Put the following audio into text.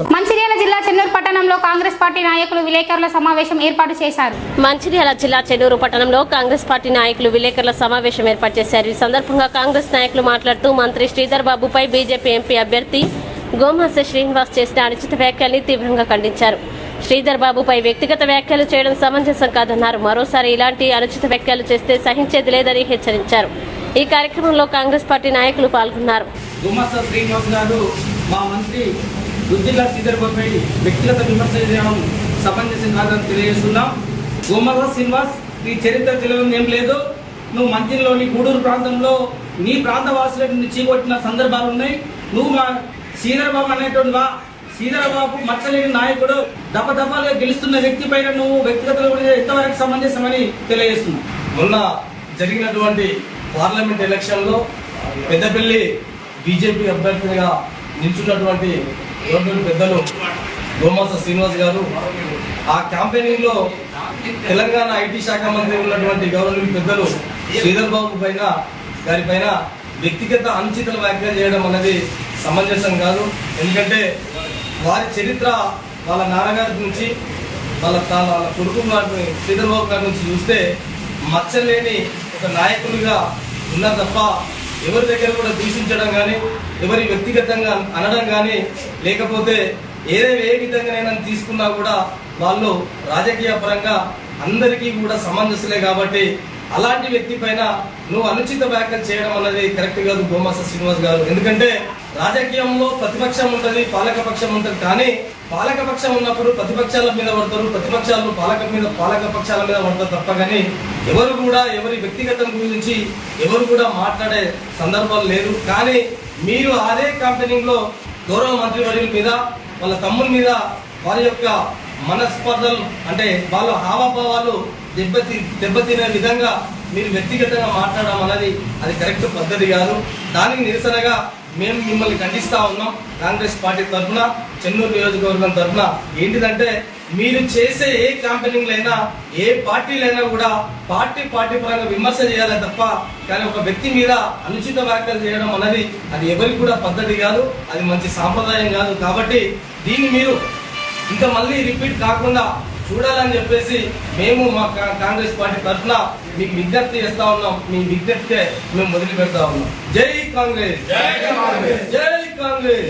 మంచిర్యాల జిల్లా చెన్నూరు పట్టణంలో కాంగ్రెస్ పార్టీ నాయకులు విలేకరుల సమావేశం ఏర్పాటు చేశారు. మంచిర్యాల జిల్లా చెన్నూరు పట్టణంలో కాంగ్రెస్ పార్టీ నాయకులు విలేకరుల సమావేశం ఏర్పాటు చేశారు. ఈ సందర్భంగా కాంగ్రెస్ నాయకులు మాట్లాడుతూ మంత్రి శ్రీధర్ బాబుపై బీజేపీ ఎంపీ అభ్యర్థి గోమాస శ్రీనివాస్ చేసిన అనుచిత వ్యాఖ్యల్ని తీవ్రంగా ఖండించారు. శ్రీధర్ బాబుపై వ్యక్తిగత వ్యాఖ్యలు చేయడం సమంజసం కాదన్నారు. మరోసారి ఇలాంటి అనుచిత వ్యాఖ్యలు చేస్తే సహించేది లేదని హెచ్చరించారు. ఈ కార్యక్రమంలో కాంగ్రెస్ పార్టీ నాయకులు పాల్గొన్నారు. దుద్దిల్ల శ్రీధర్ బాబుపై వ్యక్తిగత విమర్శ చేయడం సమంజసం కాదని తెలియజేస్తున్నాం. గోమాస శ్రీనివాస్ నీ చరిత్ర తెలియని ఏం లేదు. నువ్వు మంత్రిలోని గూడూరు ప్రాంతంలో నీ ప్రాంత వాసులను చీకొట్టిన సందర్భాలు ఉన్నాయి. నువ్వు మా శ్రీధర్ బాబు అనేటువంటి శ్రీధర్ బాబు మచ్చలేని నాయకుడు దఫాలుగా గెలుస్తున్న వ్యక్తి పైన నువ్వు వ్యక్తిగత ఎంతవరకు సమంజసమని తెలియజేస్తున్నావు. మొన్న జరిగినటువంటి పార్లమెంట్ ఎలక్షన్లో పెద్దపల్లి బీజేపీ అభ్యర్థిగా నిల్చున్నటువంటి పెద్దలు గోమాస శ్రీనివాస్ గారు ఆ క్యాంపెయినింగ్ లో తెలంగాణ ఐటీ శాఖ మంత్రి ఉన్నటువంటి గవర్నమెంట్ పెద్దలు శ్రీధర్ బాబు గారిపైన వ్యక్తిగత అనుచిత వ్యాఖ్యలు చేయడం అనేది సమంజసం కాదు. ఎందుకంటే వారి చరిత్ర వాళ్ళ నాన్నగారి నుంచి వాళ్ళ కొడుకు గారిని శ్రీధర్ బాబు గారి నుంచి చూస్తే మచ్చలేని ఒక నాయకునిగా ఉన్నారు తప్ప ఎవరి దగ్గర కూడా దూషించడం కానీ ఎవరి వ్యక్తిగతంగా అనడం కానీ లేకపోతే ఏ విధంగానైనా తీసుకున్నా కూడా వాళ్ళు రాజకీయ పరంగా అందరికీ కూడా సమంజసులే. కాబట్టి అలాంటి వ్యక్తి పైన నువ్వు అనుచిత వ్యాఖ్యలు చేయడం అనేది కరెక్ట్ కాదు గోమాస శ్రీనివాస్ గారు. ఎందుకంటే రాజకీయంలో ప్రతిపక్షం ఉంటుంది, పాలకపక్షం ఉంటుంది. కానీ పాలకపక్షం ఉన్నప్పుడు ప్రతిపక్షాల మీద పడతారు, ప్రతిపక్షాలు పాలకపక్షాల మీద పడతారు తప్ప కానీ ఎవరు కూడా ఎవరి వ్యక్తిగతం గురించి ఎవరు కూడా మాట్లాడే సందర్భాలు లేదు. కానీ మీరు అదే క్యాంపెయినింగ్ లో గౌరవ మంత్రివర్యుల మీద వాళ్ళ తమ్ముల మీద వారి యొక్క మనస్పర్ధలు అంటే వాళ్ళ హావభావాలు దెబ్బతినే విధంగా మీరు వ్యక్తిగతంగా మాట్లాడడం అనేది అది కరెక్ట్ పద్ధతి కాదు. దానికి నిరసనగా మేము మిమ్మల్ని ఖండిస్తా ఉన్నాం. కాంగ్రెస్ పార్టీ తరఫున చెన్నూరు నియోజకవర్గం తరఫున ఏంటిదంటే మీరు చేసే ఏ క్యాంపెయినింగ్లైనా ఏ పార్టీలైనా కూడా పార్టీ పరంగా విమర్శ చేయాలి తప్ప కానీ ఒక వ్యక్తి మీద అనుచిత వ్యాఖ్యలు చేయడం అనేది అది ఎవరికి కూడా పద్ధతి కాదు, అది మంచి సాంప్రదాయం కాదు. కాబట్టి దీన్ని మీరు ఇంకా మళ్ళీ రిపీట్ కాకుండా చూడాలని చెప్పేసి మేము మా కాంగ్రెస్ పార్టీ తరఫున మీకు విజ్ఞప్తి చేస్తా ఉన్నాం. మీ విజ్ఞప్తికే మేము మొదలు పెడతా ఉన్నాం. జై కాంగ్రెస్, జై కాంగ్రెస్, జై కాంగ్రెస్.